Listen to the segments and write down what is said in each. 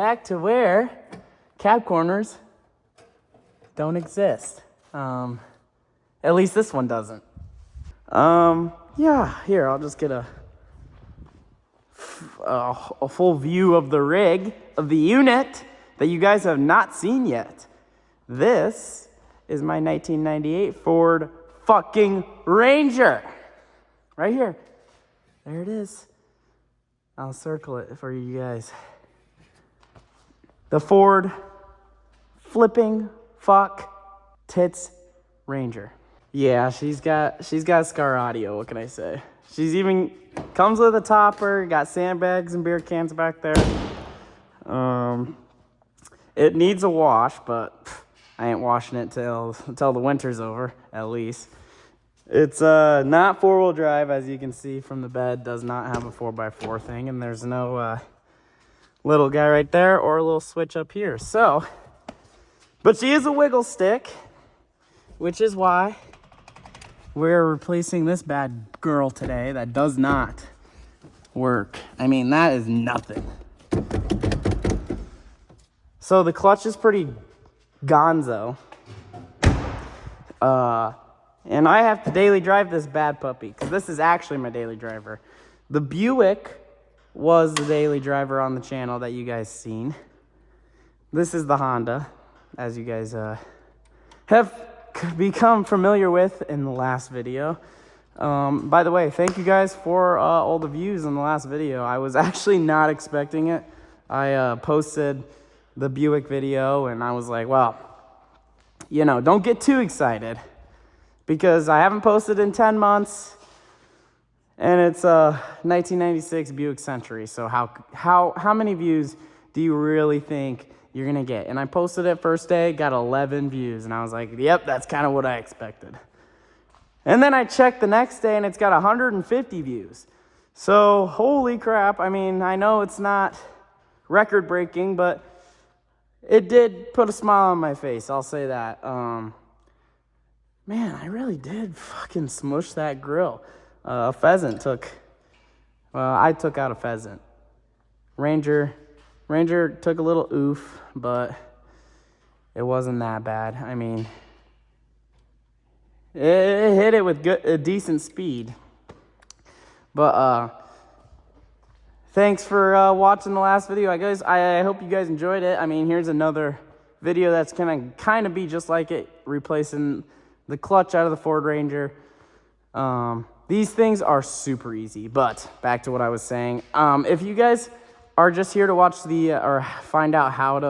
Back to where cab corners don't exist. At least this one doesn't. Yeah, here, I'll just get a full view of the rig, of the unit that you guys have not seen yet. This is my 1998 Ford fucking Ranger. Right here. There it is. I'll circle it for you guys. The Ford flipping fuck tits Ranger. Yeah, she's got Scar audio, what can I say? She's even comes with a topper, got sandbags and beer cans back there. It needs a wash, but I ain't washing it till the winter's over, at least. It's not four-wheel drive, as you can see from the bed. Does not have a 4x4 thing, and there's no little guy right there or a little switch up here. So, but she is a wiggle stick, which is why we're replacing this bad girl today that does not work. I mean, that is nothing. So the clutch is pretty gonzo. And I have to daily drive this bad puppy, because this is actually my daily driver. The Buick was the daily driver on the channel that you guys seen. This is the Honda, as you guys have become familiar with in the last video. By the way, thank you guys for all the views in the last video. I was actually not expecting it. I posted the Buick video, and I was like, well, you know, don't get too excited, because I haven't posted in 10 months, and it's a 1996 Buick Century. So how many views do you really think you're gonna get? And I posted it first day, got 11 views, and I was like, yep, that's kind of what I expected. And then I checked the next day, and it's got 150 views. So holy crap. I mean, I know it's not record breaking, but it did put a smile on my face, I'll say that. Man, I really did fucking smush that grill. A pheasant I took out a pheasant. Ranger took a little oof, but it wasn't that bad. I mean, it hit it with a decent speed. But thanks for watching the last video, guys. I hope you guys enjoyed it. I mean, here's another video that's gonna kind of be just like it, replacing the clutch out of the Ford Ranger. These things are super easy, but back to what I was saying. If you guys are just here to watch or find out how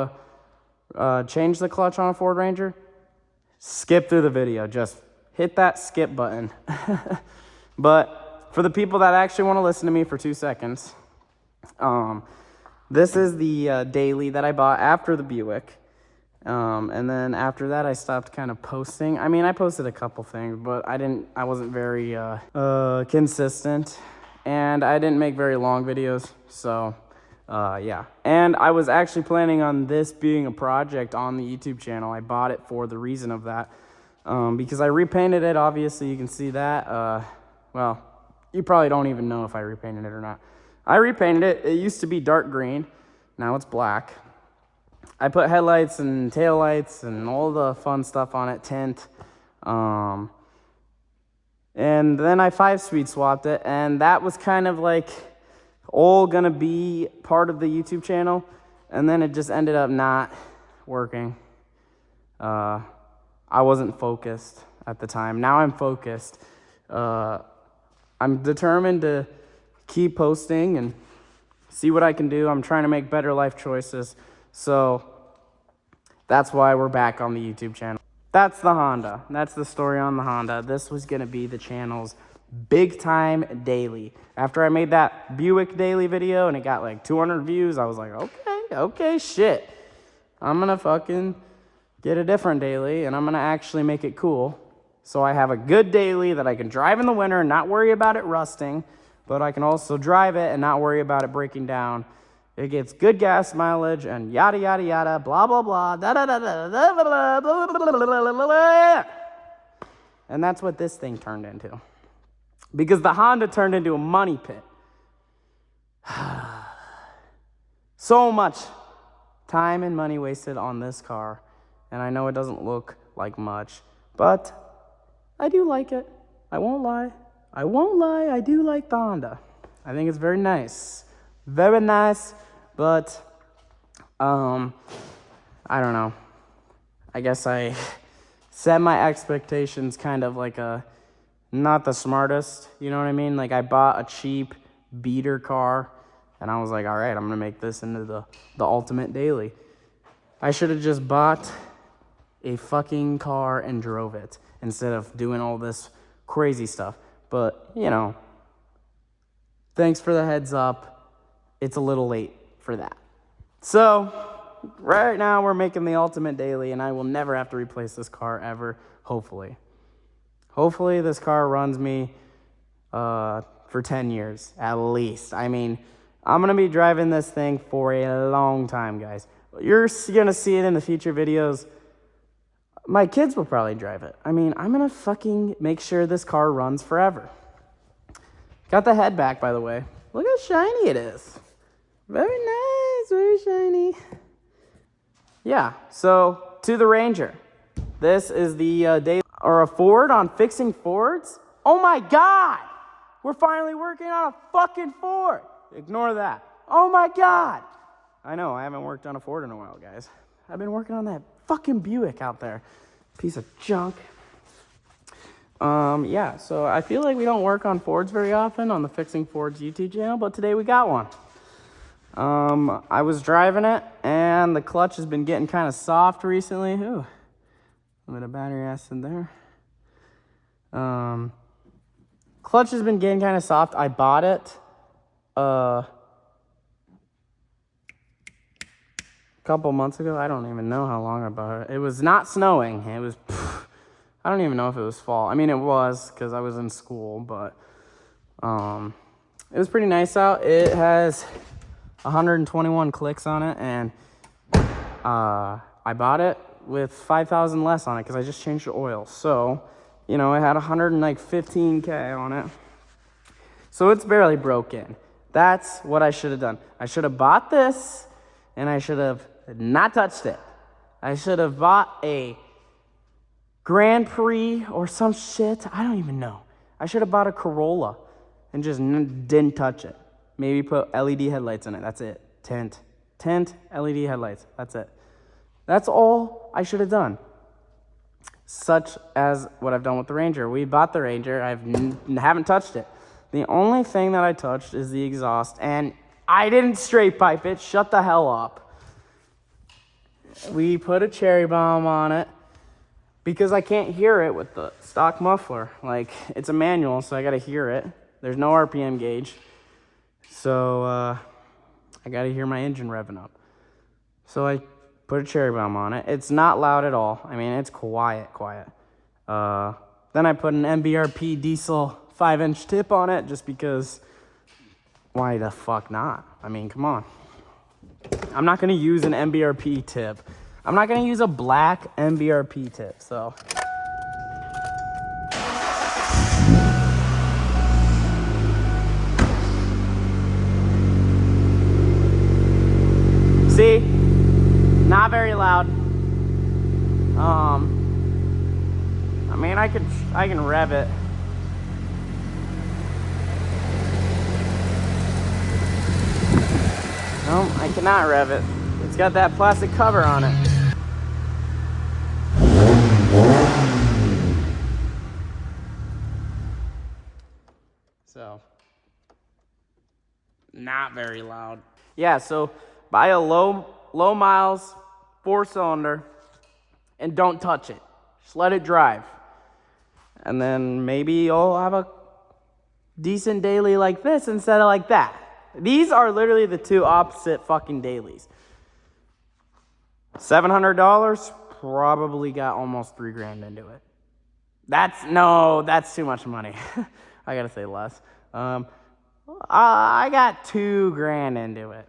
to change the clutch on a Ford Ranger, skip through the video. Just hit that skip button. But for the people that actually want to listen to me for 2 seconds, this is the daily that I bought after the Buick. And then after that, I stopped kind of posting. I mean, I posted a couple things, but I wasn't very consistent, and I didn't make very long videos. So yeah. And I was actually planning on this being a project on the YouTube channel. I bought it for the reason of that, because I repainted it. Obviously, you can see that. Well, you probably don't even know if I repainted it or not. I repainted it. It used to be dark green. Now it's black. I put headlights and taillights and all the fun stuff on it, tint. And then I 5-speed swapped it, and that was kind of like all gonna be part of the YouTube channel, and then it just ended up not working. I wasn't focused at the time. Now I'm focused. I'm determined to keep posting and see what I can do. I'm trying to make better life choices. So that's why we're back on the YouTube channel. That's the Honda. That's the story on the Honda. This was going to be the channel's big time daily. After I made that Buick daily video and it got like 200 views, I was like, okay, shit. I'm going to fucking get a different daily, and I'm going to actually make it cool. So I have a good daily that I can drive in the winter and not worry about it rusting, but I can also drive it and not worry about it breaking down. It gets good gas mileage and yada, yada, yada, blah, blah, blah, da, da, da, da, da, da, da, da, da. And that's what this thing turned into. Because the Honda turned into a money pit. So much time and money wasted on this car. And I know it doesn't look like much, but I do like it. I won't lie. I do like the Honda. I think it's very nice. Very nice, but I don't know. I guess I set my expectations kind of like not the smartest, you know what I mean? Like I bought a cheap beater car and I was like, all right, I'm gonna make this into the ultimate daily. I should have just bought a fucking car and drove it instead of doing all this crazy stuff. But, you know, thanks for the heads up. It's a little late for that. So, right now we're making the ultimate daily, and I will never have to replace this car ever, hopefully. Hopefully this car runs me for 10 years, at least. I mean, I'm going to be driving this thing for a long time, guys. You're going to see it in the future videos. My kids will probably drive it. I mean, I'm going to fucking make sure this car runs forever. Got the head back, by the way. Look how shiny it is. Very nice, very shiny. Yeah, so to the Ranger. This is the day or a Ford on fixing Fords. Oh my God! We're finally working on a fucking Ford. Ignore that. Oh my God! I know, I haven't worked on a Ford in a while, guys. I've been working on that fucking Buick out there. Piece of junk. Yeah, so I feel like we don't work on Fords very often on the Fixing Fords YouTube channel, but today we got one. I was driving it, and the clutch has been getting kind of soft recently. Ooh, a bit of battery acid there. Clutch has been getting kind of soft. I bought it a couple months ago. I don't even know how long I bought it. It was not snowing. It was, I don't even know if it was fall. I mean, it was because I was in school, but it was pretty nice out. It has 121 clicks on it, and I bought it with 5,000 less on it because I just changed the oil. So, you know, it had 115K on it. So it's barely broken. That's what I should have done. I should have bought this, and I should have not touched it. I should have bought a Grand Prix or some shit. I don't even know. I should have bought a Corolla and just didn't touch it. Maybe put LED headlights in it. That's it. Tint, LED headlights. That's it. That's all I should have done. Such as what I've done with the Ranger. We bought the Ranger. I haven't touched it. The only thing that I touched is the exhaust, and I didn't straight pipe it. Shut the hell up. We put a cherry bomb on it because I can't hear it with the stock muffler. Like, it's a manual, so I got to hear it. There's no RPM gauge. So, I got to hear my engine revving up. So I put a cherry bomb on it. It's not loud at all. I mean, it's quiet. Then I put an MBRP diesel 5-inch tip on it just because why the fuck not? I mean, come on. I'm not going to use an MBRP tip. I'm not going to use a black MBRP tip, so. See? Not very loud. I mean, I can rev it. No, I cannot rev it. It's got that plastic cover on it. So, not very loud. Yeah, so buy a low miles 4-cylinder and don't touch it. Just let it drive. And then maybe you'll have a decent daily like this instead of like that. These are literally the two opposite fucking dailies. $700 probably got almost $3,000 into it. That's too much money. I gotta say less. I got $2,000 into it.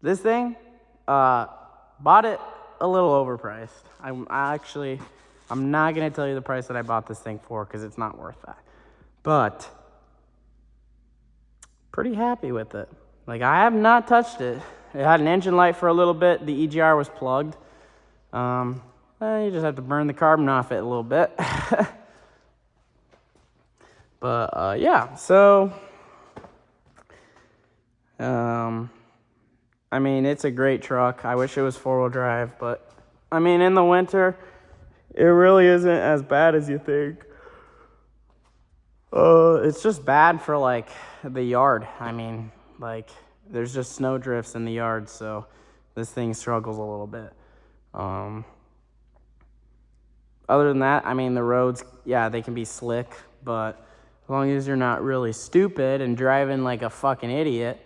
This thing, bought it a little overpriced. I'm not gonna tell you the price that I bought this thing for because it's not worth that. But pretty happy with it. Like, I have not touched it. It had an engine light for a little bit. The EGR was plugged. You just have to burn the carbon off it a little bit. But yeah, so I mean, it's a great truck. I wish it was four-wheel drive, but I mean, in the winter, it really isn't as bad as you think. It's just bad for like the yard. I mean, like there's just snow drifts in the yard, so this thing struggles a little bit. Other than that, I mean, the roads, yeah, they can be slick, but as long as you're not really stupid and driving like a fucking idiot,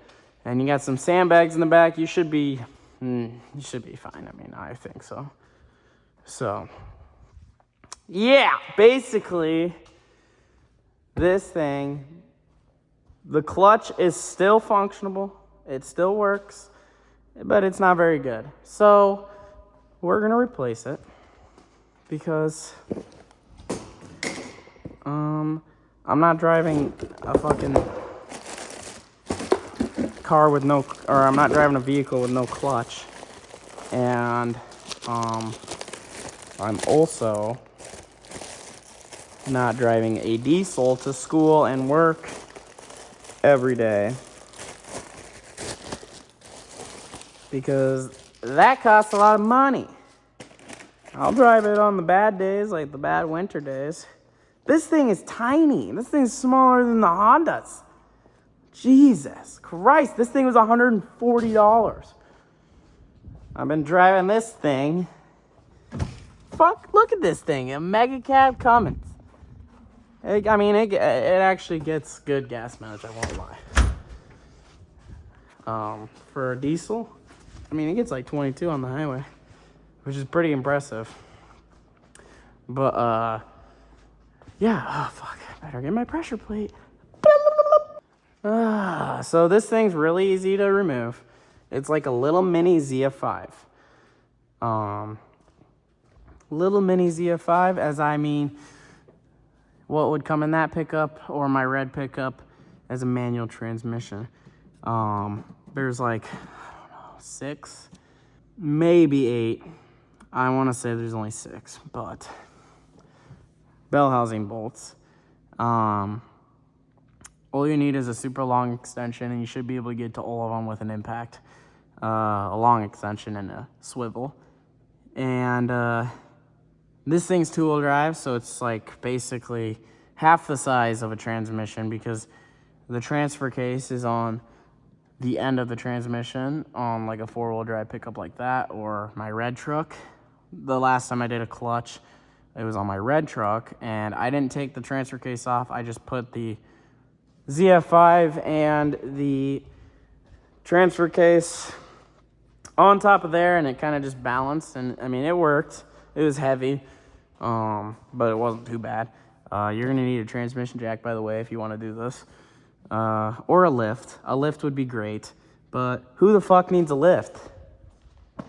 and you got some sandbags in the back, you should be fine. I mean, I think so. So, yeah, basically, this thing, the clutch is still functionable. It still works, but it's not very good. So, we're going to replace it because I'm not driving a fucking car with no, or I'm not driving a vehicle with no clutch. And I'm also not driving a diesel to school and work every day, because that costs a lot of money. I'll drive it on the bad days, like the bad winter days. This thing is tiny. This thing's smaller than the Hondas. Jesus Christ, this thing was $140. I've been driving this thing. Fuck, look at this thing, a Mega Cab Cummins. It actually gets good gas mileage, I won't lie. For a diesel, I mean, it gets like 22 on the highway, which is pretty impressive. But, yeah, oh, fuck, I better get my pressure plate. So this thing's really easy to remove. It's like a little mini ZF5. Little mini ZF5, as I mean, what would come in that pickup or my red pickup as a manual transmission. There's like, I don't know, 6, maybe 8. I want to say there's only 6, but bell housing bolts. All you need is a super long extension, and you should be able to get to all of them with an impact. A long extension and a swivel. And this thing's two-wheel drive, so it's like basically half the size of a transmission, because the transfer case is on the end of the transmission on like a four-wheel drive pickup like that, or my red truck. The last time I did a clutch, it was on my red truck, and I didn't take the transfer case off. I just put the ZF5 and the transfer case on top of there, and it kind of just balanced, and I mean, it worked. It was heavy, but it wasn't too bad. You're gonna need a transmission jack, by the way, if you want to do this, or a lift. A lift would be great, but who the fuck needs a lift?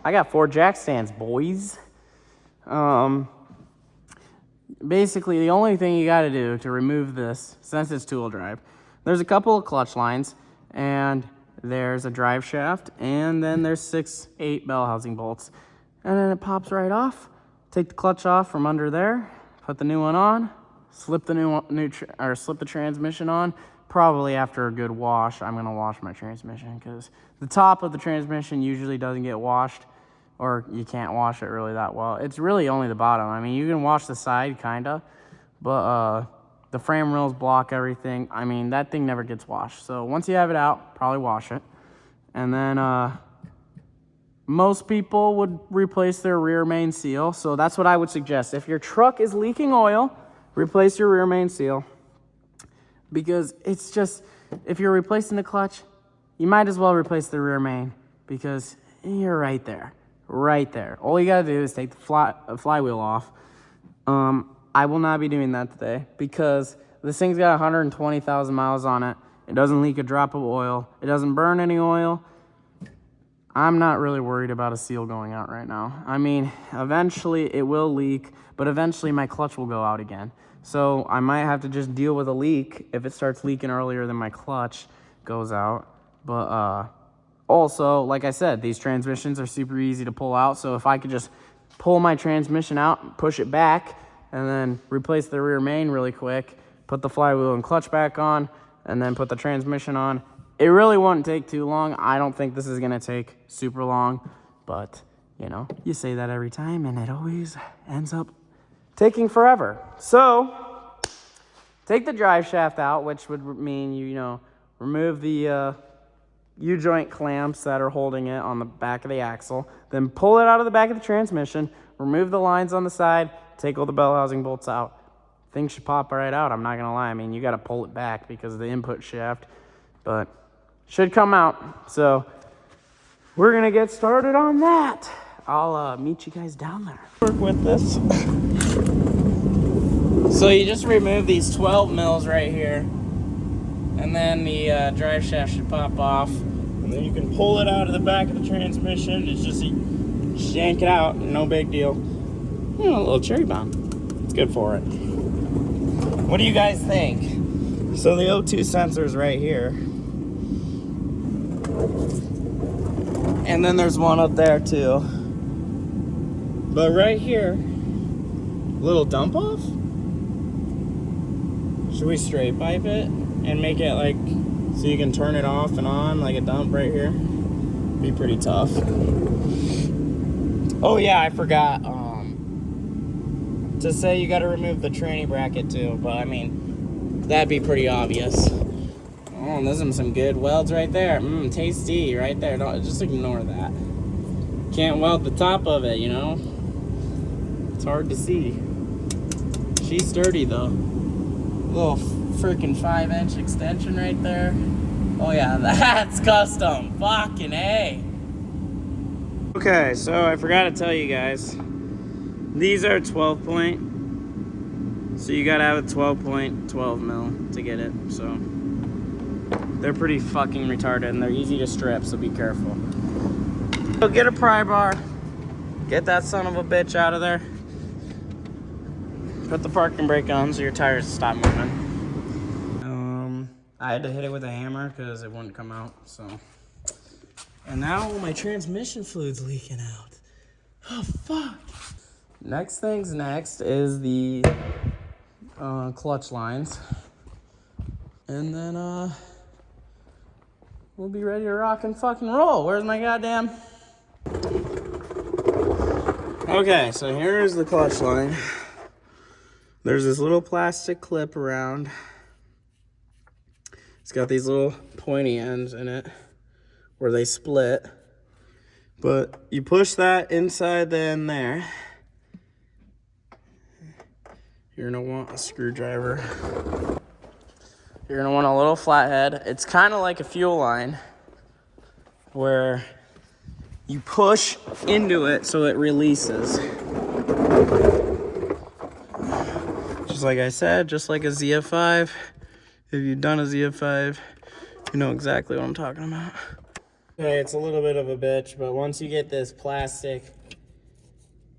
I got 4 jack stands, boys. Basically, the only thing you got to do to remove this, since it's two-wheel drive, there's a couple of clutch lines, and there's a drive shaft, and then there's 6, 8 bell housing bolts, and then it pops right off. Take the clutch off from under there, put the new one on, slip the transmission on. Probably after a good wash, I'm gonna wash my transmission, because the top of the transmission usually doesn't get washed, or you can't wash it really that well. It's really only the bottom. I mean, you can wash the side, kinda, but the frame rails block everything. I mean, that thing never gets washed. So once you have it out, probably wash it. And then most people would replace their rear main seal. So that's what I would suggest. If your truck is leaking oil, replace your rear main seal. Because it's just, if you're replacing the clutch, you might as well replace the rear main, because you're right there. Right there. All you gotta do is take the flywheel off. I will not be doing that today, because this thing's got 120,000 miles on it. It doesn't leak a drop of oil. It doesn't burn any oil. I'm not really worried about a seal going out right now. I mean, eventually it will leak, but eventually my clutch will go out again. So I might have to just deal with a leak if it starts leaking earlier than my clutch goes out. But Also, like I said, these transmissions are super easy to pull out. So if I could just pull my transmission out, push it back, and then replace the rear main really quick, put the flywheel and clutch back on, and then put the transmission on, it really wouldn't take too long. I don't think this is gonna take super long, but you know, you say that every time and it always ends up taking forever. So take the drive shaft out, which would mean you know, remove the U-joint clamps that are holding it on the back of the axle, then pull it out of the back of the transmission, remove the lines on the side, take all the bell housing bolts out. Things should pop right out, I'm not gonna lie. I mean, you gotta pull it back because of the input shaft, but should come out. So we're gonna get started on that. I'll meet you guys down there. Work with this. So you just remove these 12 mils right here, and then the drive shaft should pop off. And then you can pull it out of the back of the transmission. It's just yank it out, no big deal. You know, a little cherry bomb. It's good for it. What do you guys think? So the O2 sensor's right here. And then there's one up there too. But right here, little dump off? Should we straight pipe it and make it like, so you can turn it off and on like a dump right here? Be pretty tough. Oh yeah, I forgot to say you gotta remove the tranny bracket too, but I mean, that'd be pretty obvious. Oh, those are some good welds right there. Tasty right there. Don't, just ignore that. Can't weld the top of it, you know? It's hard to see. She's sturdy though. Little freaking 5-inch extension right there. Oh yeah, that's custom. Fucking A. Okay, so I forgot to tell you guys. These are 12 point. So you gotta have a 12 mil to get it. So they're pretty fucking retarded and they're easy to strip, so be careful. So get a pry bar. Get that son of a bitch out of there. Put the parking brake on so your tires stop moving. I had to hit it with a hammer because it wouldn't come out, so. And now my transmission fluid's leaking out. Oh, fuck. Next thing's next is the clutch lines. And then we'll be ready to rock and fucking roll. Where's my goddamn... Okay, so here's the clutch line. There's this little plastic clip around. It's got these little pointy ends in it where they split. But you push that inside the end there. You're gonna want a screwdriver. You're gonna want a little flathead. It's kind of like a fuel line where you push into it so it releases. Just like I said, just like a ZF5. If you've done a ZF5, you know exactly what I'm talking about. Okay, it's a little bit of a bitch, but once you get this plastic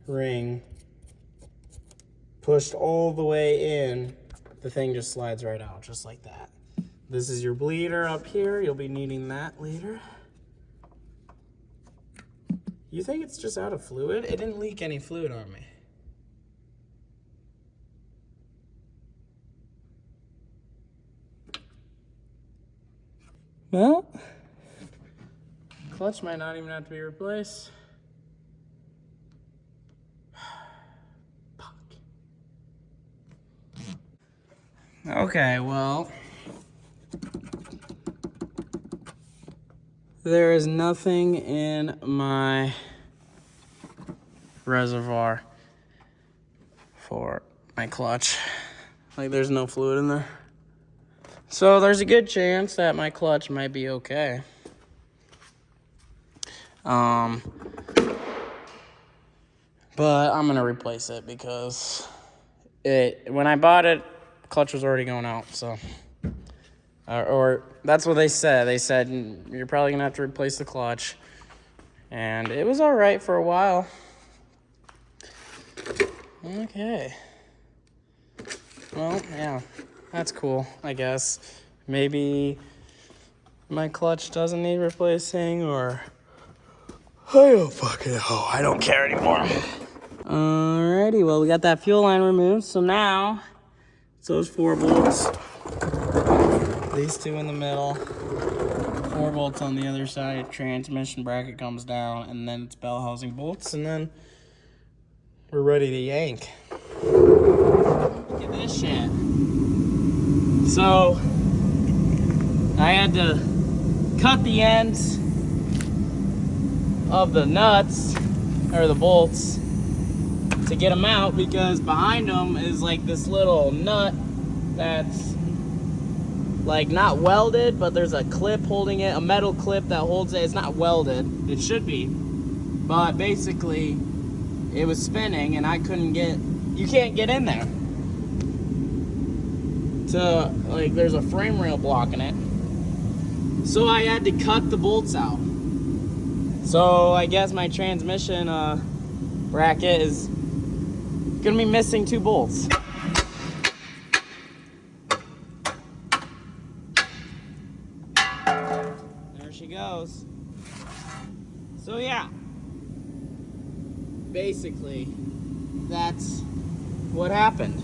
ring pushed all the way in, the thing just slides right out, just like that. This is your bleeder up here. You'll be needing that later. You think it's just out of fluid? It didn't leak any fluid on me. Well, clutch might not even have to be replaced. Fuck. Okay, well, there is nothing in my reservoir for my clutch. Like, there's no fluid in there. So there's a good chance that my clutch might be okay. But I'm gonna replace it because when I bought it, the clutch was already going out, so. Or that's what they said. They said, you're probably gonna have to replace the clutch. And it was all right for a while. Okay. Well, yeah, that's cool, I guess. Maybe my clutch doesn't need replacing, or I don't fucking know. I don't care anymore. Alrighty, well, we got that fuel line removed. So now, it's those 4 bolts. These 2 in the middle. 4 bolts on the other side. Transmission bracket comes down, and then it's bell housing bolts, and then we're ready to yank. Look at this shit. So, I had to cut the ends of the nuts, or the bolts, to get them out, because behind them is like this little nut that's like not welded, but there's a clip holding it, a metal clip that holds it. It's not welded, it should be, but basically it was spinning and I couldn't get, you can't get in there to, like, there's a frame rail blocking it. So I had to cut the bolts out. So I guess my transmission bracket is gonna be missing 2 bolts. There she goes. So yeah, basically that's what happened.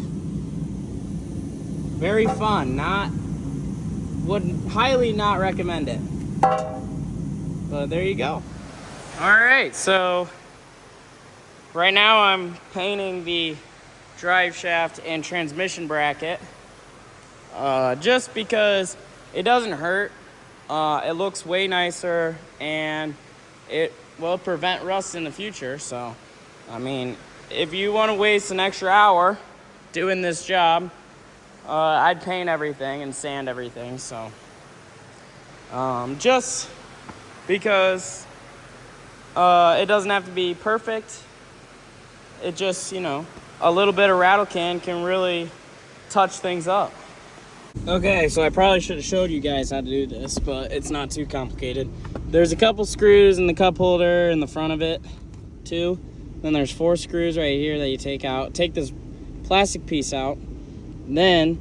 Very fun. Would highly not recommend it. But there you go. All right, so right now I'm painting the drive shaft and transmission bracket, just because it doesn't hurt. It looks way nicer, and it will prevent rust in the future. So, I mean, if you want to waste an extra hour doing this job, I'd paint everything and sand everything. So, just because it doesn't have to be perfect. It just, you know, a little bit of rattle can really touch things up. Okay, so I probably should have showed you guys how to do this, but it's not too complicated. There's a couple screws in the cup holder in the front of it, too. Then there's 4 screws right here that you take out. Take this plastic piece out. Then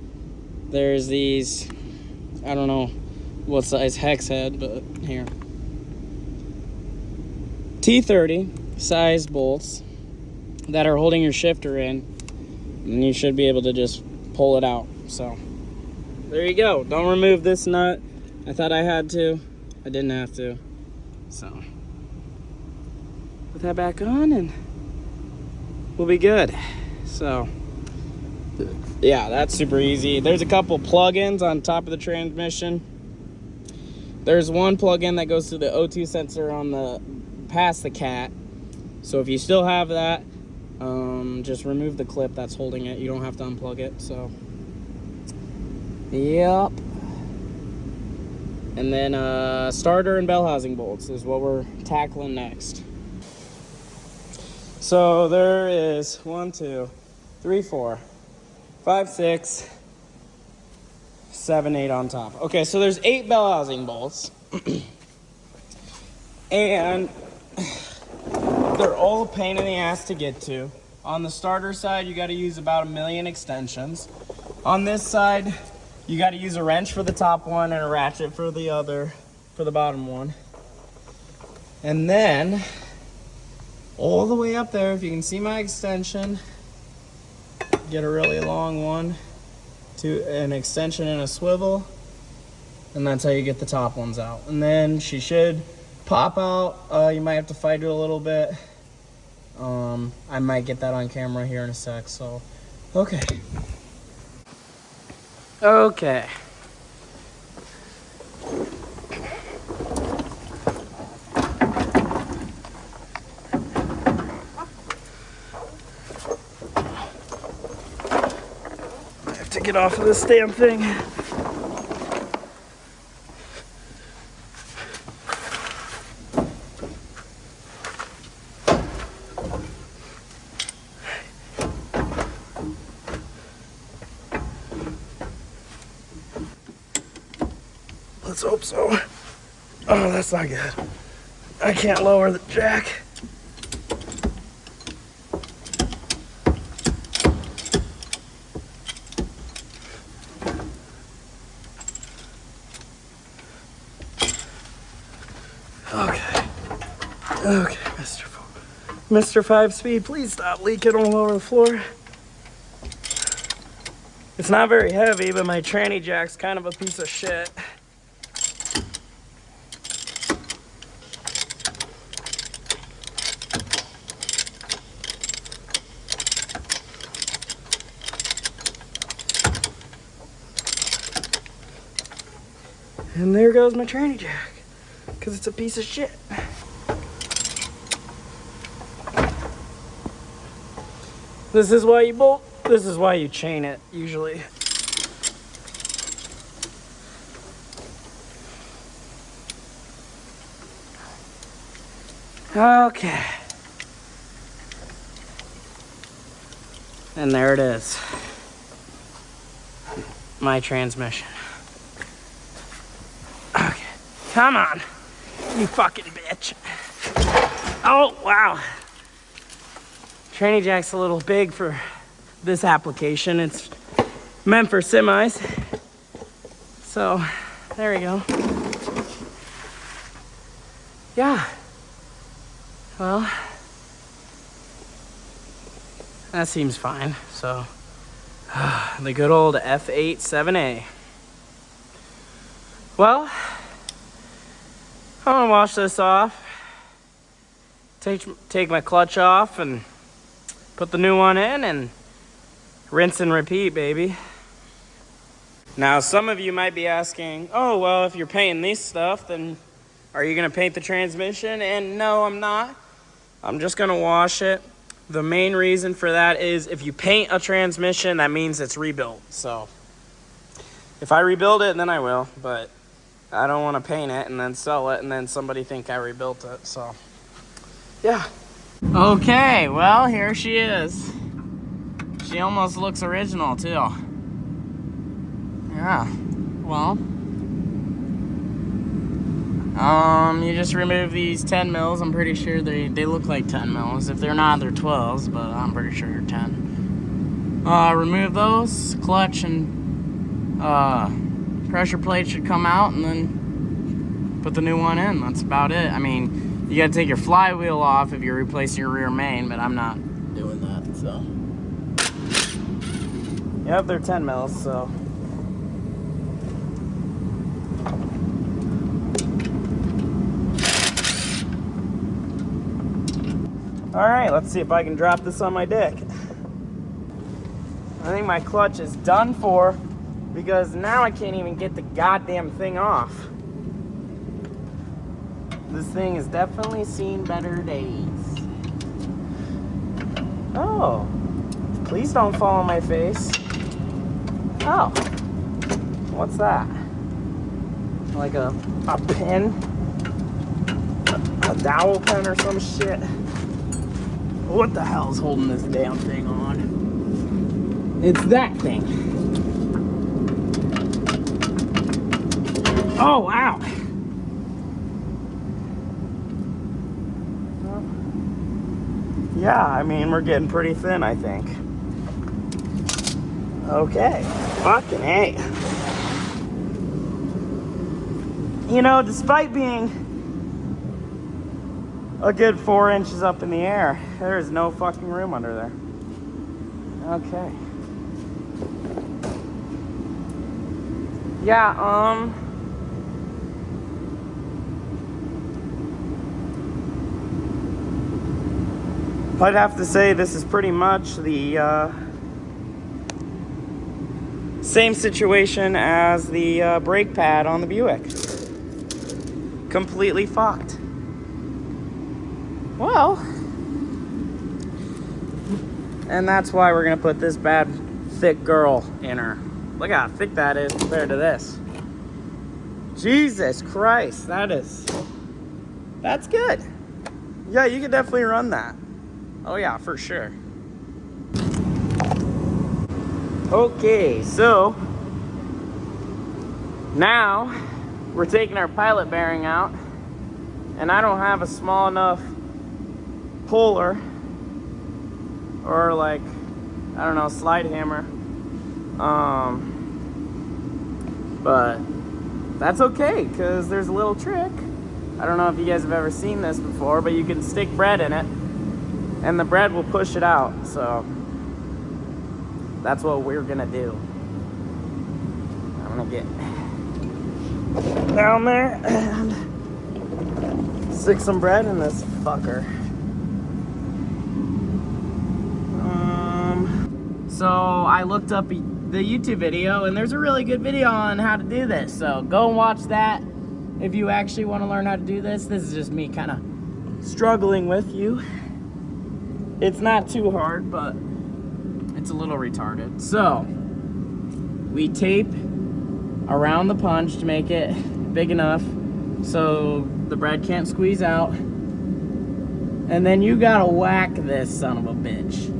there's these, I don't know what size hex head, but here. T30 size bolts that are holding your shifter in, and you should be able to just pull it out. So there you go. Don't remove this nut. I thought I had to. I didn't have to. So put that back on and we'll be good. So yeah, that's super easy. There's a couple plug-ins on top of the transmission. There's one plug-in that goes to the O2 sensor on the past the cat. So if you still have that, just remove the clip that's holding it. You don't have to unplug it. So yep. And then starter and bell housing bolts is what we're tackling next. So there is 1, 2, 3, 4, 5, 6, 7, 8 on top. Okay, so there's 8 bell housing bolts. And they're all a pain in the ass to get to. On the starter side, you got to use about 1 million extensions. On this side, you got to use a wrench for the top one and a ratchet for the bottom one. And then all the way up there, if you can see my extension, get a really long one to an extension and a swivel, and that's how you get the top ones out. And then she should pop out. You might have to fight it a little bit. I might get that on camera here in a sec. So okay. I have to get off of this damn thing. Let's hope so. Oh, that's not good. I can't lower the jack. Okay, Mr. 5-speed, please stop leaking all over the floor. It's not very heavy, but my tranny jack's kind of a piece of shit. And there goes my tranny jack, because it's a piece of shit. This is why you bolt, this is why you chain it, usually. Okay. And there it is. My transmission. Okay. Come on, you fucking bitch. Oh, wow. Tranny jack's a little big for this application. It's meant for semis. So, there we go. Yeah. Well, that seems fine. So, the good old F8 7A. Well, I'm gonna wash this off. Take my clutch off and put the new one in and rinse and repeat, baby. Now, some of you might be asking, oh, well, if you're painting this stuff, then are you gonna paint the transmission? And no, I'm not. I'm just gonna wash it. The main reason for that is if you paint a transmission, that means it's rebuilt. So if I rebuild it, then I will, but I don't wanna paint it and then sell it and then somebody think I rebuilt it, so yeah. Okay, well, here she is. She almost looks original, too. Yeah, well. You just remove these 10 mils. I'm pretty sure they look like 10 mils. If they're not, they're 12s, but I'm pretty sure they're 10. Remove those. Clutch and pressure plate should come out, and then put the new one in. That's about it. I mean, you gotta take your flywheel off if you're replacing your rear main, but I'm not doing that, so. Yep, they're 10 mils, so. All right, let's see if I can drop this on my dick. I think my clutch is done for because now I can't even get the goddamn thing off. This thing has definitely seen better days. Oh, please don't fall on my face. Oh, what's that? Like a pen? A dowel pen or some shit? What the hell's holding this damn thing on? It's that thing. Oh, ow. Yeah, I mean, we're getting pretty thin, I think. Okay, fucking A. You know, despite being a good 4 inches up in the air, there is no fucking room under there. Okay. Yeah, I'd have to say this is pretty much the same situation as the brake pad on the Buick. Completely fucked. Well, and that's why we're gonna put this bad, thick girl in her. Look how thick that is compared to this. Jesus Christ, that's good. Yeah, you could definitely run that. Oh yeah, for sure. Okay, so now we're taking our pilot bearing out, and I don't have a small enough puller or like, I don't know, slide hammer. But that's okay, because there's a little trick. I don't know if you guys have ever seen this before, but you can stick bread in it and the bread will push it out. So that's what we're gonna do. I'm gonna get down there and stick some bread in this fucker. So I looked up the YouTube video, and there's a really good video on how to do this. So go and watch that if you actually want to learn how to do this. This is just me kind of struggling with you. It's not too hard, but it's a little retarded. So we tape around the punch to make it big enough so the bread can't squeeze out. And then you gotta whack this son of a bitch.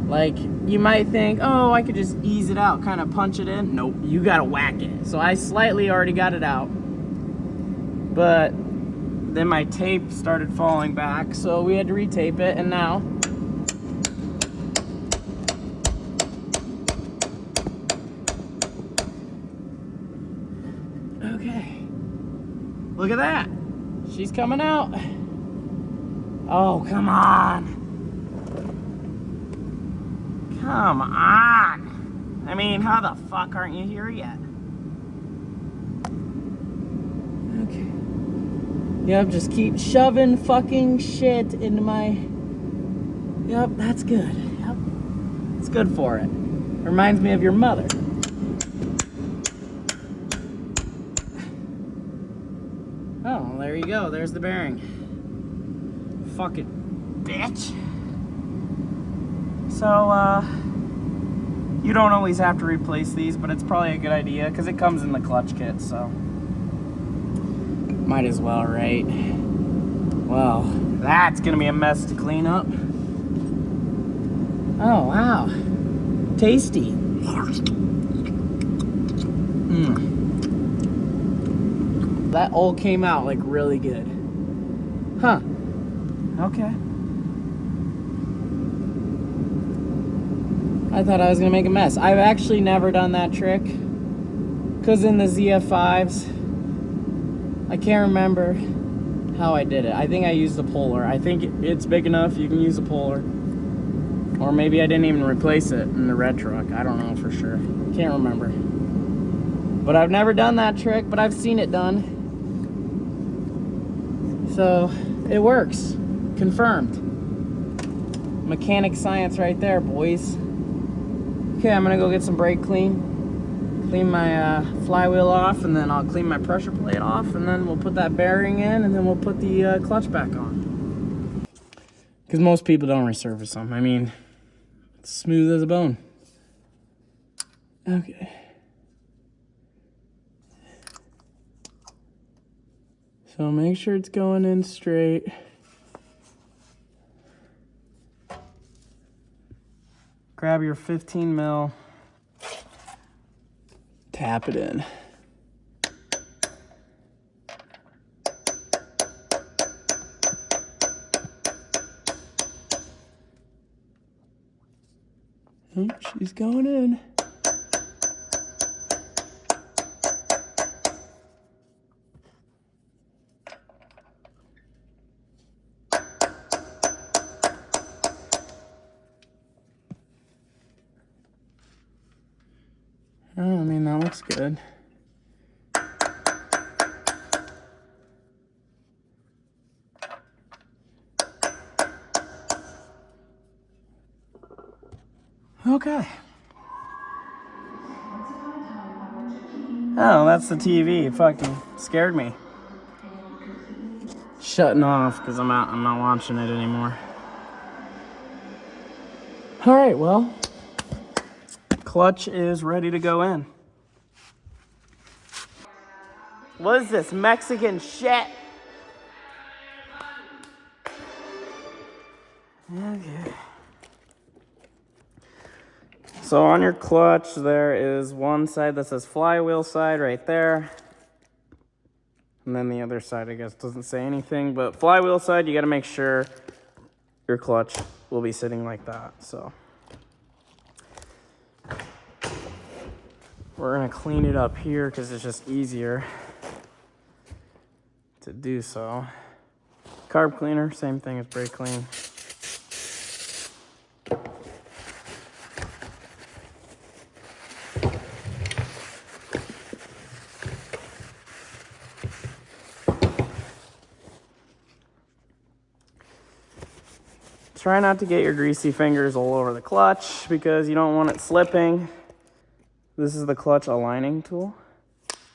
Like, you might think, oh, I could just ease it out, kind of punch it in. Nope, you gotta whack it. So I slightly already got it out, but then my tape started falling back, so we had to retape it, and now okay, look at that, she's coming out. Oh, come on. Come on. I mean, how the fuck aren't you here yet? Okay. Yep, just keep shoving fucking shit into my... Yep, that's good. Yep. It's good for it. Reminds me of your mother. Oh, there you go. There's the bearing. Fucking bitch. So, you don't always have to replace these, but it's probably a good idea because it comes in the clutch kit, so might as well, right? Well, that's gonna be a mess to clean up. Oh, wow. Tasty. That all came out like really good. Huh. Okay. I thought I was gonna make a mess. I've actually never done that trick, because in the ZF5s, I can't remember how I did it. I think I used a puller. I think it's big enough you can use a puller. Or maybe I didn't even replace it in the red truck. I don't know for sure. Can't remember. But I've never done that trick, but I've seen it done. So, it works. Confirmed. Mechanic science right there, boys. Okay, I'm gonna go get some brake clean my flywheel off, and then I'll clean my pressure plate off, and then we'll put that bearing in, and then we'll put the clutch back on. Because most people don't resurface them. I mean, it's smooth as a bone. Okay. So make sure it's going in straight. Grab your 15 mil, tap it in. Oh, she's going in. Oh, I mean, that looks good. Okay. Oh, that's the TV. It fucking scared me. Shutting off because I'm not watching it anymore. All right, well, clutch is ready to go in. What is this, Mexican shit? Okay. So on your clutch, there is one side that says flywheel side right there. And then the other side, I guess, doesn't say anything. But flywheel side, you got to make sure your clutch will be sitting like that. So we're going to clean it up here because it's just easier to do so. Carb cleaner, same thing as brake clean. Try not to get your greasy fingers all over the clutch because you don't want it slipping. This is the clutch aligning tool.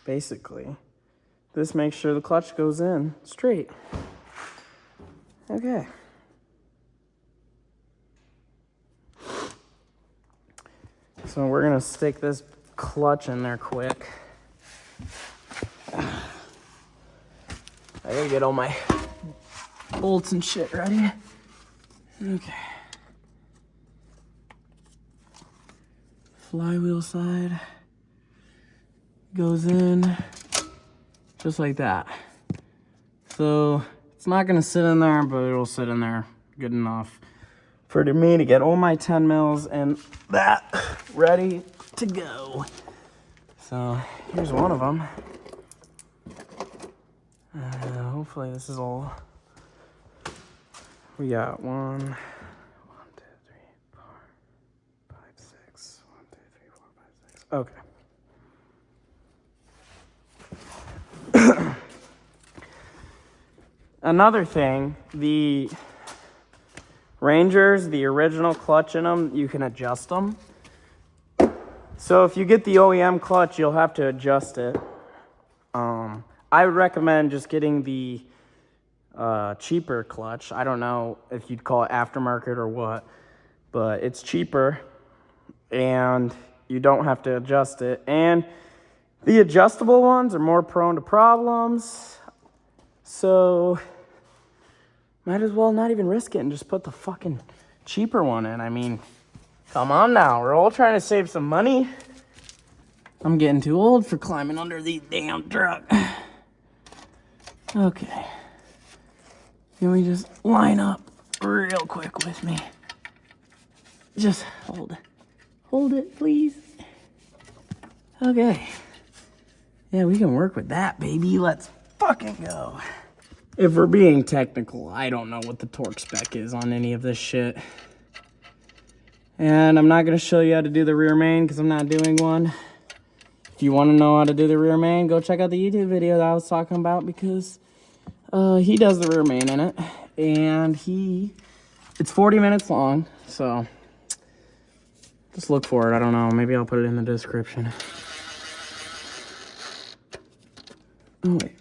Basically, this makes sure the clutch goes in straight. Okay. So we're gonna stick this clutch in there quick. I gotta get all my bolts and shit ready. Okay. Flywheel side goes in just like that. So it's not gonna sit in there, but it'll sit in there good enough for me to get all my 10 mils and that ready to go. So here's one of them. Hopefully this is all. We got 1, 2, 3, 4, 5, 6. 1, 2, 3, 4, 5, 6. Okay. Another thing, the Rangers, the original clutch in them, you can adjust them. So if you get the OEM clutch, you'll have to adjust it. I would recommend just getting the cheaper clutch. I don't know if you'd call it aftermarket or what, but it's cheaper and you don't have to adjust it. And the adjustable ones are more prone to problems, so might as well not even risk it and just put the fucking cheaper one in. I mean, come on now, we're all trying to save some money. I'm getting too old for climbing under these damn truck. Okay. Can we just line up real quick with me? Just hold it, please. Okay. Yeah, we can work with that, baby. Let's fucking go. If we're being technical, I don't know what the torque spec is on any of this shit. And I'm not gonna show you how to do the rear main because I'm not doing one. If you wanna know how to do the rear main, go check out the YouTube video that I was talking about because he does the rear main in it, and it's 40 minutes long, so just look for it. I don't know, maybe I'll put it in the description. Oh, wait.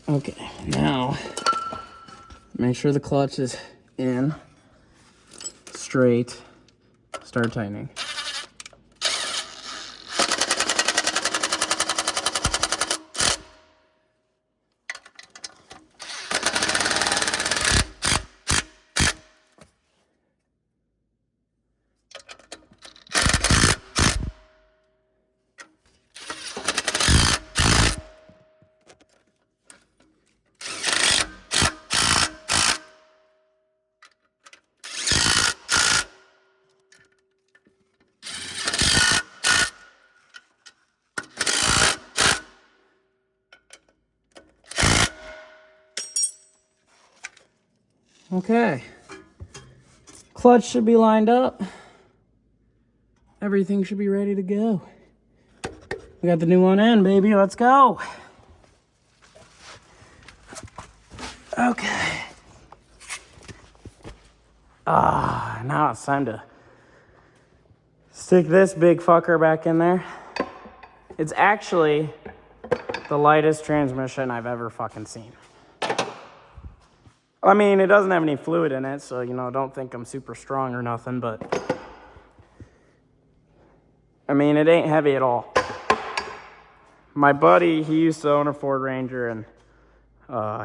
Okay, now make sure the clutch is in, straight, start tightening. Okay, clutch should be lined up. Everything should be ready to go. We got the new one in, baby. Let's go. Okay. Now it's time to stick this big fucker back in there. It's actually the lightest transmission I've ever fucking seen. I mean, it doesn't have any fluid in it, so, you know, don't think I'm super strong or nothing, but I mean, it ain't heavy at all. My buddy, he used to own a Ford Ranger, and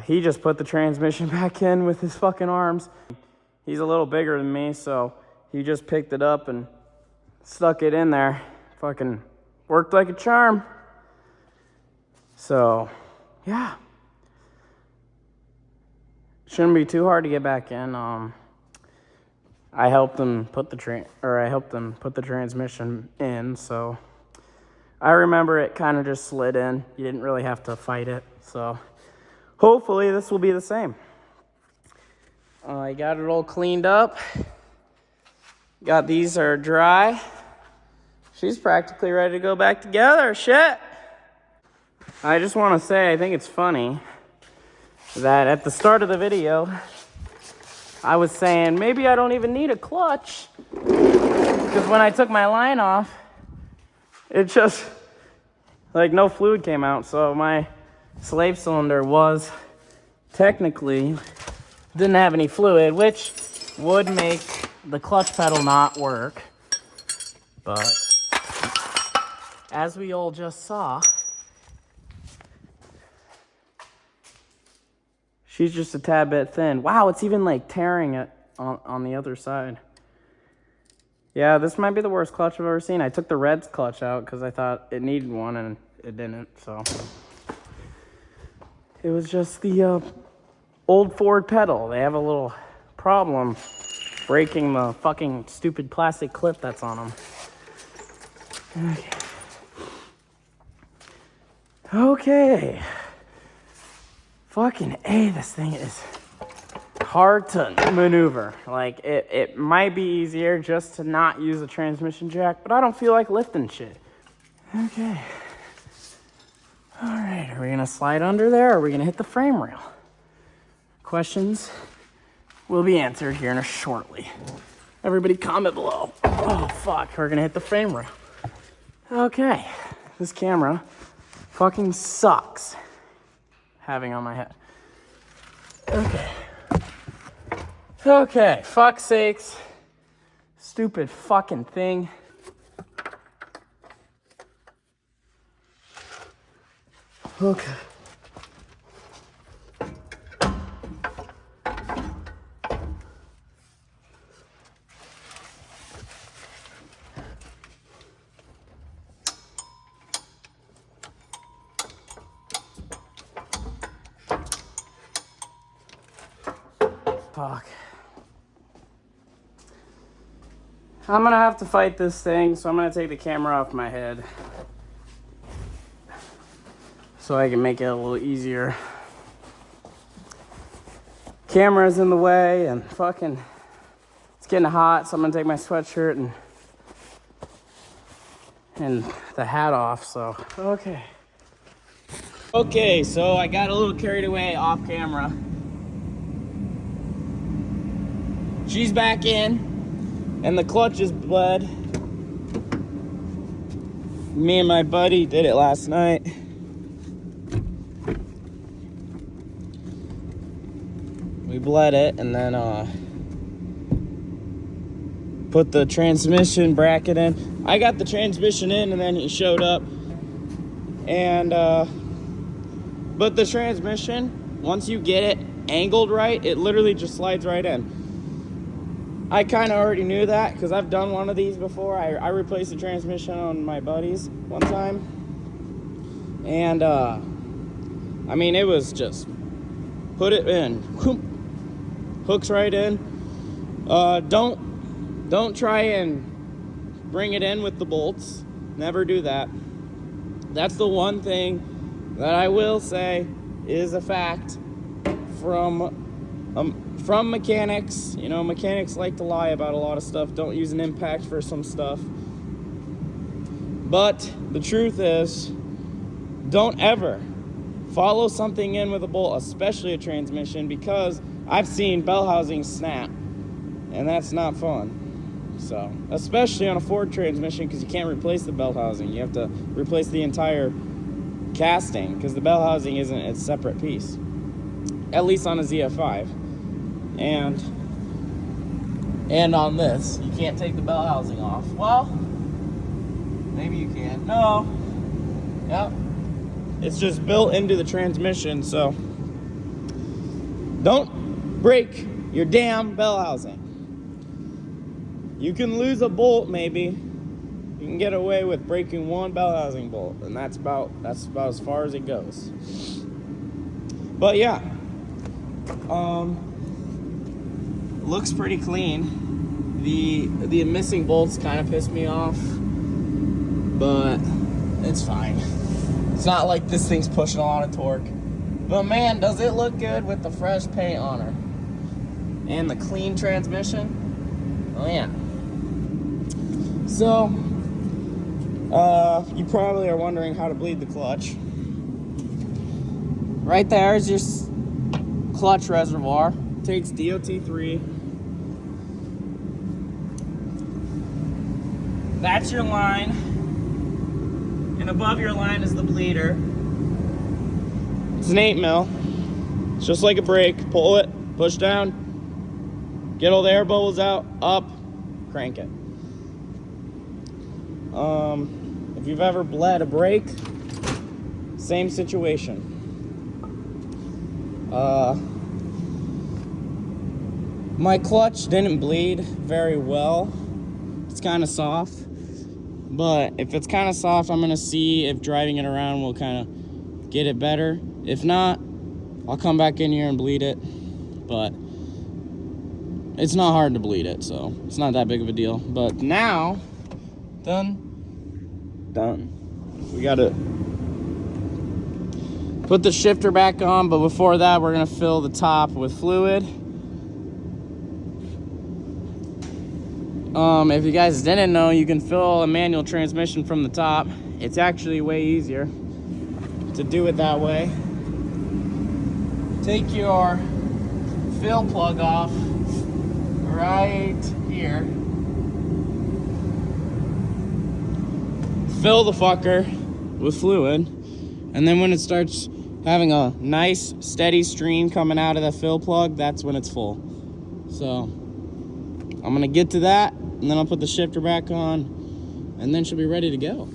he just put the transmission back in with his fucking arms. He's a little bigger than me, so he just picked it up and stuck it in there. Fucking worked like a charm. So, yeah. Shouldn't be too hard to get back in. I helped them put the transmission in, so I remember it kind of just slid in. You didn't really have to fight it. So hopefully this will be the same. I got it all cleaned up. Got these are dry. She's practically ready to go back together. Shit. I just want to say, I think it's funny that at the start of the video, I was saying maybe I don't even need a clutch, because when I took my line off, it just, like, no fluid came out. So my slave cylinder was technically, didn't have any fluid, which would make the clutch pedal not work. But as we all just saw, she's just a tad bit thin. Wow, it's even like tearing it on the other side. Yeah, this might be the worst clutch I've ever seen. I took the red's clutch out because I thought it needed one and it didn't, so. It was just the old Ford pedal. They have a little problem breaking the fucking stupid plastic clip that's on them. Okay. Okay. Fucking A, this thing is hard to maneuver. Like, it might be easier just to not use a transmission jack, but I don't feel like lifting shit. Okay. All right, are we gonna slide under there, or are we gonna hit the frame rail? Questions will be answered here in a shortly. Everybody comment below. Oh, fuck, we're gonna hit the frame rail. Okay, this camera fucking sucks having on my head. Okay. Okay, fuck's sakes. Stupid fucking thing. Okay. Fuck. I'm gonna have to fight this thing, so I'm gonna take the camera off my head so I can make it a little easier. Camera's in the way, and fucking it's getting hot, so I'm gonna take my sweatshirt and the hat off. So okay, so I got a little carried away off camera. She's back in, and the clutch is bled. Me and my buddy did it last night. We bled it, and then put the transmission bracket in. I got the transmission in, and then he showed up. And but the transmission, once you get it angled right, it literally just slides right in. I kind of already knew that because I've done one of these before. I replaced the transmission on my buddy's one time. And, I mean, it was just put it in. Hooks right in. Don't try and bring it in with the bolts. Never do that. That's the one thing that I will say is a fact from mechanics. You know, mechanics like to lie about a lot of stuff. Don't use an impact for some stuff. But the truth is, don't ever follow something in with a bolt, especially a transmission, because I've seen bell housings snap, and that's not fun. So, especially on a Ford transmission, because you can't replace the bell housing. You have to replace the entire casting, because the bell housing isn't a separate piece, at least on a ZF5. And on this, you can't take the bell housing off. Well, maybe you can. No. Yep. It's just built into the transmission, so don't break your damn bell housing. You can lose a bolt, maybe. You can get away with breaking one bell housing bolt, and that's about as far as it goes. But yeah. Looks pretty clean. The missing bolts kind of pissed me off, but It's fine. It's not like this thing's pushing a lot of torque. But man, does it look good with the fresh paint on her. And the clean transmission. Oh yeah. So, you probably are wondering how to bleed the clutch. Right there is your clutch reservoir. It takes DOT3. That's your line. And above your line is the bleeder. It's an 8mm. It's just like a brake. Pull it, push down, get all the air bubbles out, up, crank it. If you've ever bled a brake, same situation. My clutch didn't bleed very well. It's kind of soft, but if it's kind of soft, I'm gonna see if driving it around will kind of get it better. If not, I'll come back in here and bleed it, but it's not hard to bleed it, so it's not that big of a deal. But now, done. We gotta put the shifter back on, but before that, we're gonna fill the top with fluid. If you guys didn't know, you can fill a manual transmission from the top. It's actually way easier to do it that way. Take your fill plug off right here. Fill the fucker with fluid, and then when it starts having a nice steady stream coming out of the fill plug, that's when it's full. So I'm gonna get to that, and then I'll put the shifter back on, and then she'll be ready to go.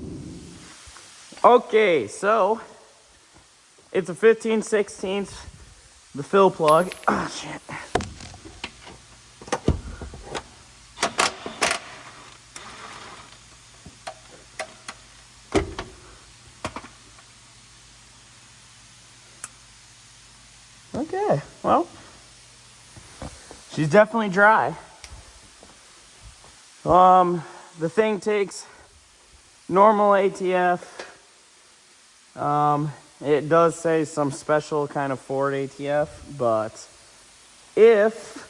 Okay, so it's a 15/16 the fill plug. Oh shit. Okay, well, she's definitely dry. The thing takes normal ATF. It does say some special kind of Ford ATF, but if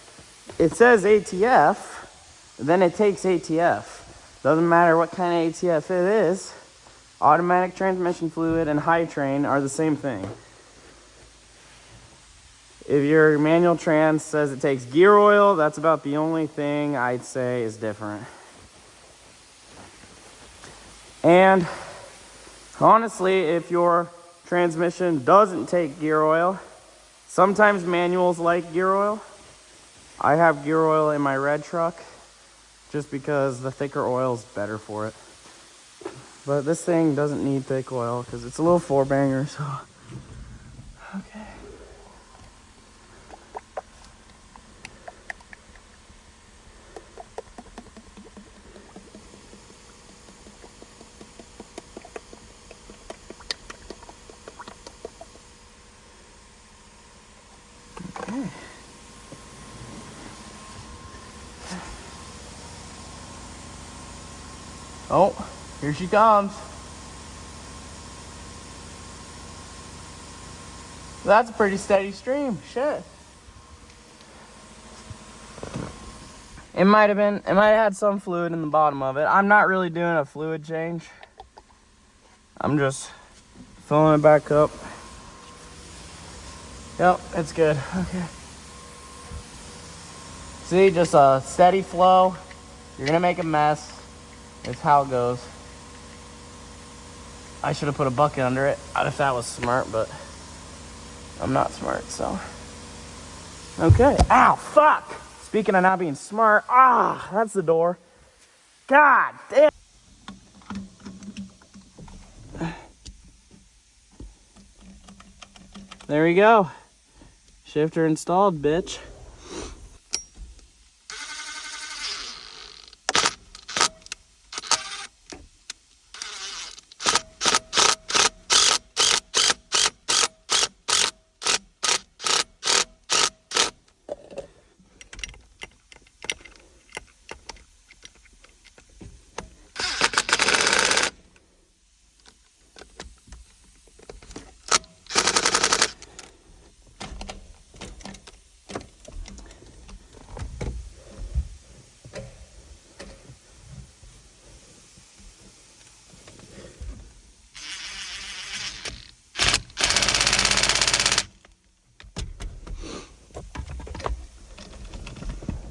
it says ATF, then it takes ATF. Doesn't matter what kind of ATF it is. Automatic transmission fluid and high train are the same thing. If your manual trans says it takes gear oil, that's about the only thing I'd say is different. And honestly, if your transmission doesn't take gear oil, sometimes manuals like gear oil. I have gear oil in my red truck just because the thicker oil is better for it. But this thing doesn't need thick oil because it's a little 4-banger, so okay. Oh, here she comes. That's a pretty steady stream. Shit. It might have had some fluid in the bottom of it. I'm not really doing a fluid change. I'm just filling it back up. Yep, it's good. Okay. See, just a steady flow. You're gonna make a mess. It's how it goes. I should have put a bucket under it if that was smart, but I'm not smart, so. Okay. Ow, fuck! Speaking of not being smart, that's the door. God damn. There we go. Shifter installed, bitch.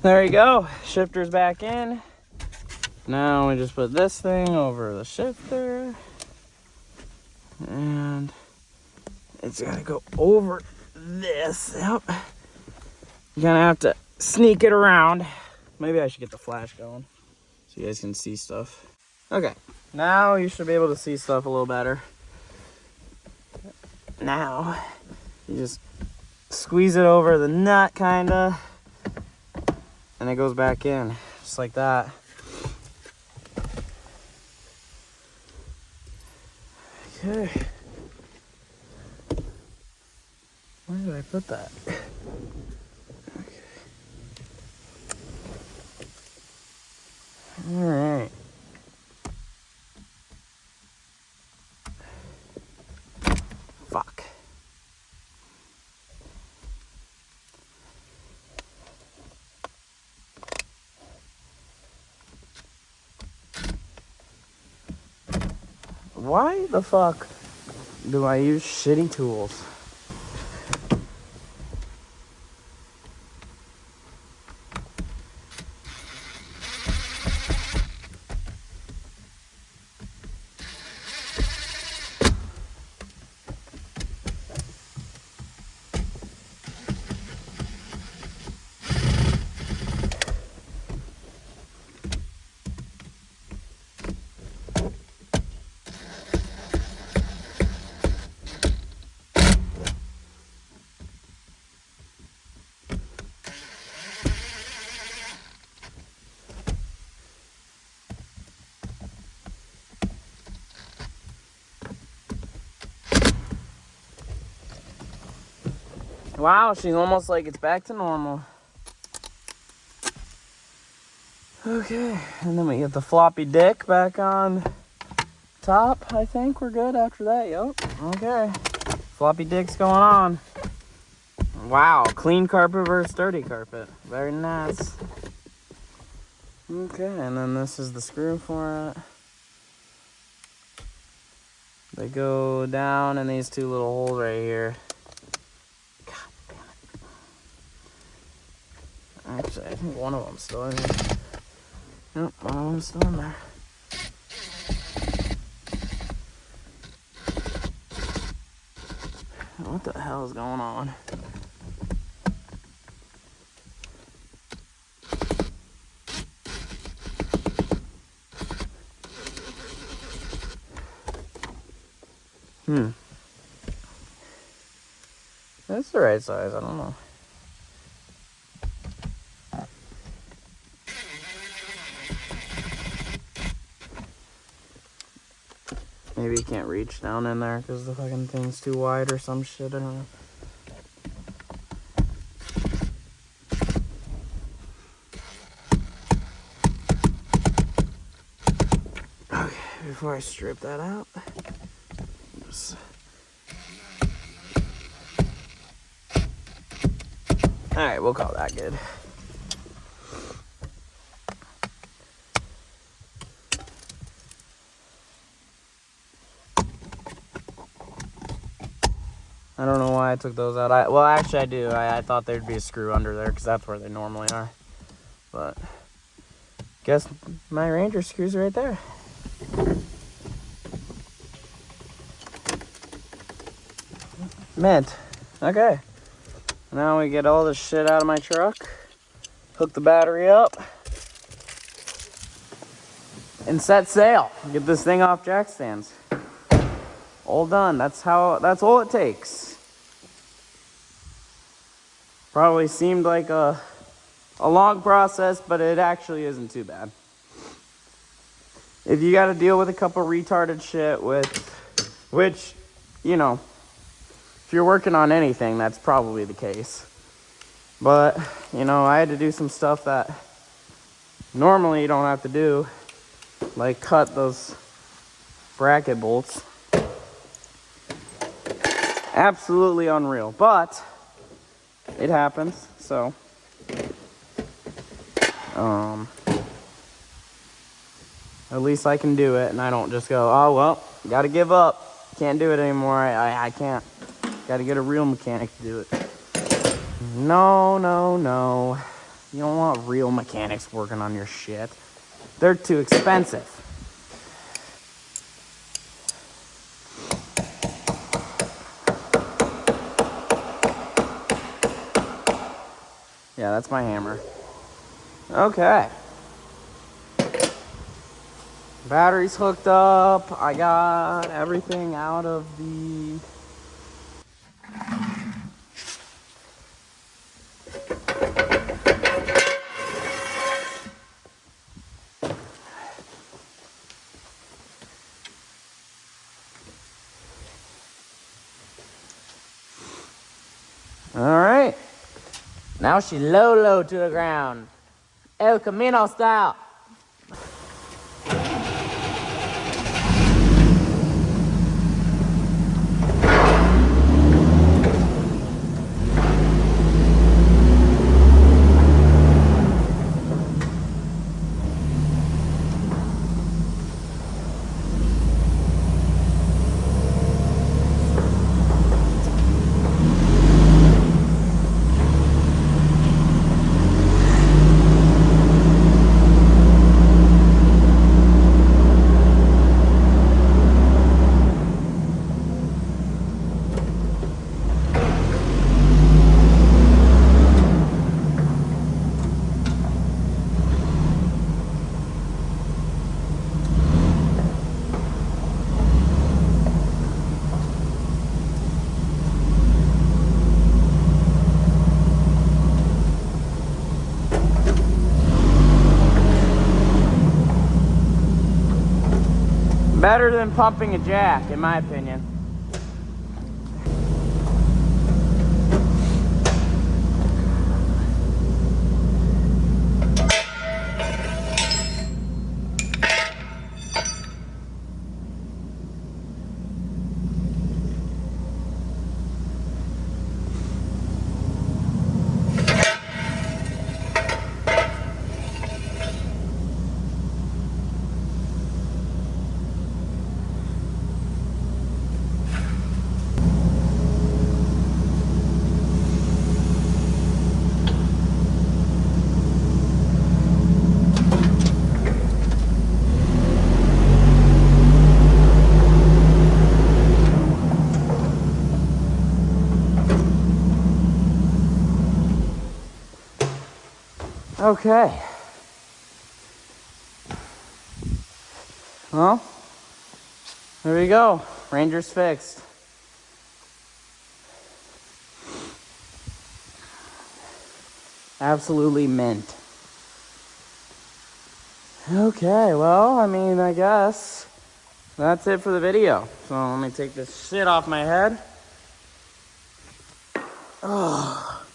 There you go. Shifter's back in. Now we just put this thing over the shifter. And it's got to go over this. Yep. You're going to have to sneak it around. Maybe I should get the flash going so you guys can see stuff. Okay. Now you should be able to see stuff a little better. Now you just squeeze it over the nut, kind of. And it goes back in, just like that. Okay. Where did I put that? Okay. All right. Fuck. Why the fuck do I use shitty tools? Wow, she's almost like it's back to normal. Okay, and then we get the floppy dick back on top. I think we're good after that. Yep. Okay. Floppy dick's going on. Wow, clean carpet versus dirty carpet. Very nice. Okay, and then this is the screw for it. They go down in these two little holes right here. God damn it. Actually, I think one of them's still in here. Nope, one of them's still in there. What the hell is going on? That's the right size, I don't know. Maybe you can't reach down in there because the fucking thing's too wide or some shit, I don't know. Okay, before I strip that out, just... Alright, we'll call that good. I don't know why I took those out. Well, actually I do. I thought there'd be a screw under there because that's where they normally are. But guess my Ranger screw's right there. Mint. Okay. Now we get all this shit out of my truck. Hook the battery up. And set sail. Get this thing off jack stands. All done. That's all it takes. Probably seemed like a long process, but it actually isn't too bad. If you got to deal with a couple retarded shit which, you know, if you're working on anything, that's probably the case. But, you know, I had to do some stuff that normally you don't have to do, like cut those bracket bolts. Absolutely unreal, but it happens, so at least I can do it, and I don't just go, oh well, gotta give up, can't do it anymore. I can't, gotta get a real mechanic to do it. No. You don't want real mechanics working on your shit. They're too expensive. Yeah, that's my hammer. Okay. Battery's hooked up. I got everything out of the... All right. Now she low to the ground. El Camino style. Better than pumping a jack, in my opinion. Okay. Well, there we go. Ranger's fixed. Absolutely mint. Okay, well, I mean, I guess that's it for the video. So let me take this shit off my head. Oh.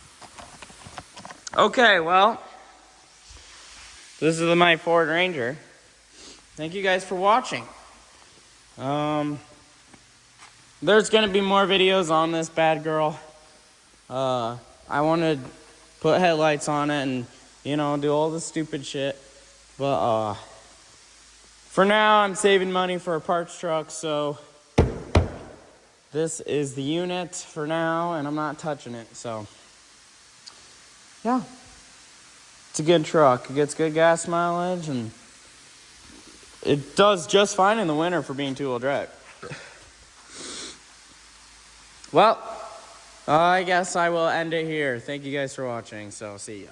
Okay, well, this is my Ford Ranger. Thank you guys for watching. There's gonna be more videos on this bad girl. I want to put headlights on it and, you know, do all the stupid shit. But for now, I'm saving money for a parts truck, so this is the unit for now, and I'm not touching it. So yeah, it's a good truck. It gets good gas mileage, and it does just fine in the winter for being two-wheel drive. Well, I guess I will end it here. Thank you guys for watching, so see ya.